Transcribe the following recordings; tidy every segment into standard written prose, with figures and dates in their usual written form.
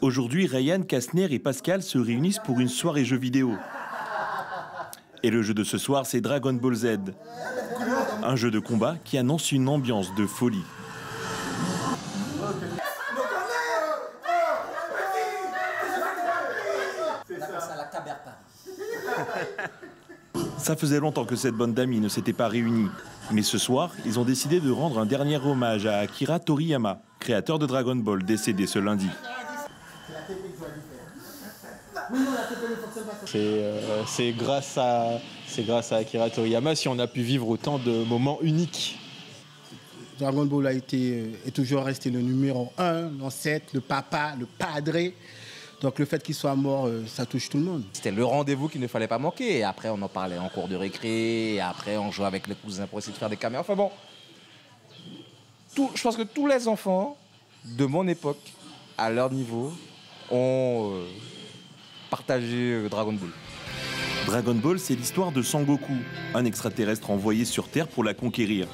Aujourd'hui, Ryan, Kastner et Pascal se réunissent pour une soirée jeux vidéo. Et le jeu de ce soir, c'est Dragon Ball Z. Un jeu de combat qui annonce une ambiance de folie. Ça faisait longtemps que cette bande d'amis ne s'était pas réunie. Mais ce soir, ils ont décidé de rendre un dernier hommage à Akira Toriyama, créateur de Dragon Ball, décédé ce lundi. C'est grâce à Akira Toriyama si on a pu vivre autant de moments uniques. Dragon Ball est toujours resté le numéro 1, l'ancêtre, le papa, le padre. Donc le fait qu'il soit mort, ça touche tout le monde. C'était le rendez-vous qu'il ne fallait pas manquer. Et après, on en parlait en cours de récré. Et après, on jouait avec les cousins pour essayer de faire des caméras. Enfin bon, je pense que tous les enfants de mon époque, à leur niveau, ont partagé Dragon Ball. Dragon Ball, c'est l'histoire de Sangoku, un extraterrestre envoyé sur Terre pour la conquérir.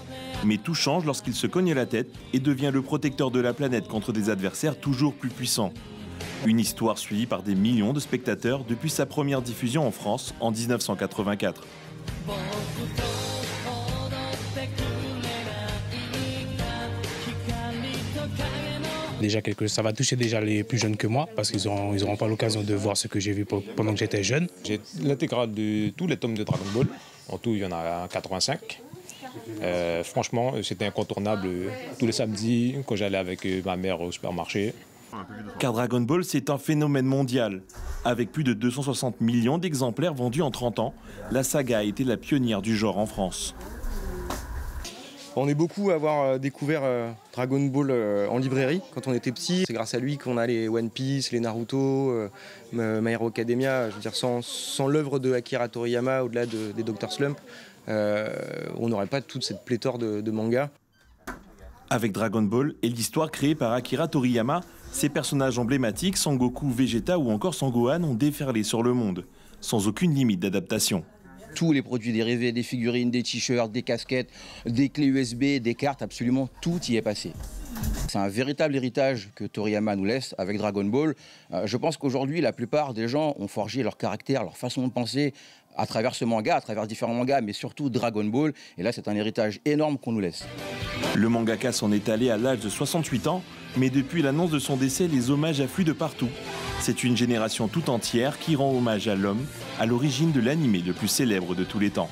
Mais tout change lorsqu'il se cogne la tête et devient le protecteur de la planète contre des adversaires toujours plus puissants. Une histoire suivie par des millions de spectateurs depuis sa première diffusion en France en 1984. Déjà ça va toucher déjà les plus jeunes que moi parce qu'ils n'auront pas l'occasion de voir ce que j'ai vu pendant que j'étais jeune. J'ai l'intégrale de tous les tomes de Dragon Ball. En tout, il y en a 85. Franchement, c'était incontournable tous les samedis quand j'allais avec ma mère au supermarché. Car Dragon Ball, c'est un phénomène mondial. Avec plus de 260 millions d'exemplaires vendus en 30 ans, la saga a été la pionnière du genre en France. On est beaucoup à avoir découvert Dragon Ball en librairie quand on était petit. C'est grâce à lui qu'on a les One Piece, les Naruto, My Hero Academia. Je veux dire, sans l'œuvre de Akira Toriyama, au-delà des Dr Slump, on n'aurait pas toute cette pléthore de mangas. Avec Dragon Ball et l'histoire créée par Akira Toriyama, ces personnages emblématiques, Sangoku, Vegeta ou encore Sangohan, ont déferlé sur le monde, sans aucune limite d'adaptation. Tous les produits dérivés, des figurines, des t-shirts, des casquettes, des clés USB, des cartes, absolument tout y est passé. C'est un véritable héritage que Toriyama nous laisse avec Dragon Ball. Je pense qu'aujourd'hui, la plupart des gens ont forgé leur caractère, leur façon de penser à travers ce manga, à travers différents mangas, mais surtout Dragon Ball. Et là, c'est un héritage énorme qu'on nous laisse. Le mangaka s'en est allé à l'âge de 68 ans, mais depuis l'annonce de son décès, les hommages affluent de partout. C'est une génération tout entière qui rend hommage à l'homme, à l'origine de l'animé le plus célèbre de tous les temps.